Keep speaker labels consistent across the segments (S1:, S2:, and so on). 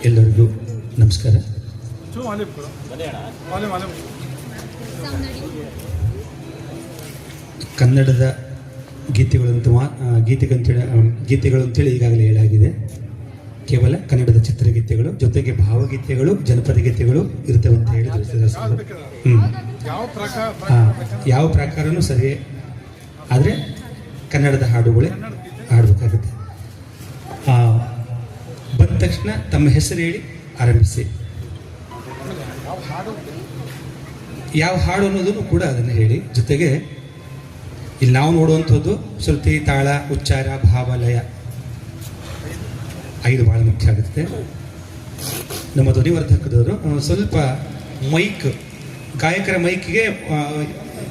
S1: ಎಲ್ಲರಿಗೂ ನಮಸ್ಕಾರ. ಕನ್ನಡದ ಗೀತೆಗಳು ಅಂತೇಳಿ ಈಗಾಗಲೇ ಹೇಳಾಗಿದೆ. ಕೇವಲ ಕನ್ನಡದ ಚಿತ್ರಗೀತೆಗಳು ಜೊತೆಗೆ ಭಾವಗೀತೆಗಳು, ಜನಪದ ಗೀತೆಗಳು ಇರ್ತವೆ ಅಂತ ಹೇಳಿ ಯಾವ ಪ್ರಕಾರನೂ ಸರಿ, ಆದರೆ ಕನ್ನಡದ ಹಾಡುಗಳೇ ಹಾಡಬೇಕಾಗುತ್ತೆ. ಬಂದ ತಕ್ಷಣ ತಮ್ಮ ಹೆಸರು ಹೇಳಿ ಆರಂಭಿಸಿ. ಯಾವ ಹಾಡು ಅನ್ನೋದನ್ನು ಕೂಡ ಅದನ್ನು ಹೇಳಿ. ಜೊತೆಗೆ ಇಲ್ಲಿ ನಾವು ನೋಡುವಂಥದ್ದು ಶ್ರುತಿ, ತಾಳ, ಉಚ್ಚಾರ, ಭಾವ, ಲಯ 5 ಭಾಳ ಮುಖ್ಯ ಆಗುತ್ತೆ. ನಮ್ಮ ಧ್ವನಿವರ್ಧಕದವರು ಸ್ವಲ್ಪ ಗಾಯಕರ ಮೈಕ್ಗೆ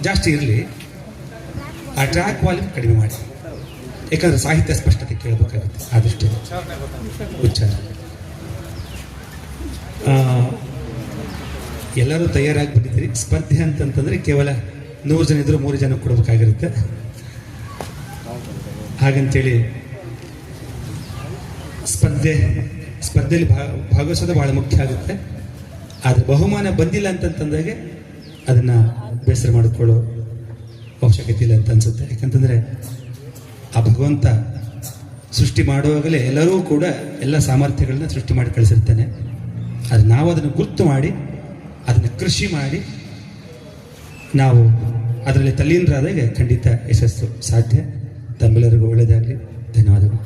S1: ಜಾಸ್ತಿ ಇರಲಿ, ಆ ಟ್ರ್ಯಾಕ್ ವಾಲ್ಯೂಮ್ ಕಡಿಮೆ ಮಾಡಿ, ಯಾಕಂದರೆ ಸಾಹಿತ್ಯ ಸ್ಪಷ್ಟತೆ ಕೇಳಬೇಕಾಗುತ್ತೆ. ಆದಷ್ಟು ಉಚ್ಚಾರ. ಎಲ್ಲರೂ ತಯಾರಾಗಿ ಬಂದಿದ್ದೀರಿ. ಸ್ಪರ್ಧೆ ಅಂತಂತಂದರೆ ಕೇವಲ 100 ಜನ ಇದ್ದರೂ 3 ಜನ ಕೊಡಬೇಕಾಗಿರುತ್ತೆ. ಹಾಗಂತೇಳಿ ಸ್ಪರ್ಧೆಯಲ್ಲಿ ಭಾಗವಹಿಸೋದು ಭಾಳ ಮುಖ್ಯ ಆಗುತ್ತೆ. ಆದರೆ ಬಹುಮಾನ ಬಂದಿಲ್ಲ ಅಂತಂತಂದಾಗೆ ಅದನ್ನು ಬೇಸರ ಮಾಡಿಕೊಳ್ಳೋ ಅವಶ್ಯಕತೆ ಇಲ್ಲ ಅಂತ ಅನಿಸುತ್ತೆ. ಯಾಕಂತಂದರೆ ಆ ಭಗವಂತ ಸೃಷ್ಟಿ ಮಾಡುವಾಗಲೇ ಎಲ್ಲರೂ ಕೂಡ ಎಲ್ಲ ಸಾಮರ್ಥ್ಯಗಳನ್ನ ಸೃಷ್ಟಿ ಮಾಡಿ ಕಳಿಸಿರ್ತಾನೆ. ಆದರೆ ನಾವು ಅದನ್ನು ಗುರ್ತು ಮಾಡಿ ಅದನ್ನು ಕೃಷಿ ಮಾಡಿ ನಾವು ಅದರಲ್ಲಿ ತಲ್ಲೀನರಾದಾಗ ಖಂಡಿತ ಯಶಸ್ಸು ಸಾಧ್ಯ. ತಮ್ಮೆಲ್ಲರಿಗೂ ಒಳ್ಳೆಯದಾಗಲಿ. ಧನ್ಯವಾದಗಳು.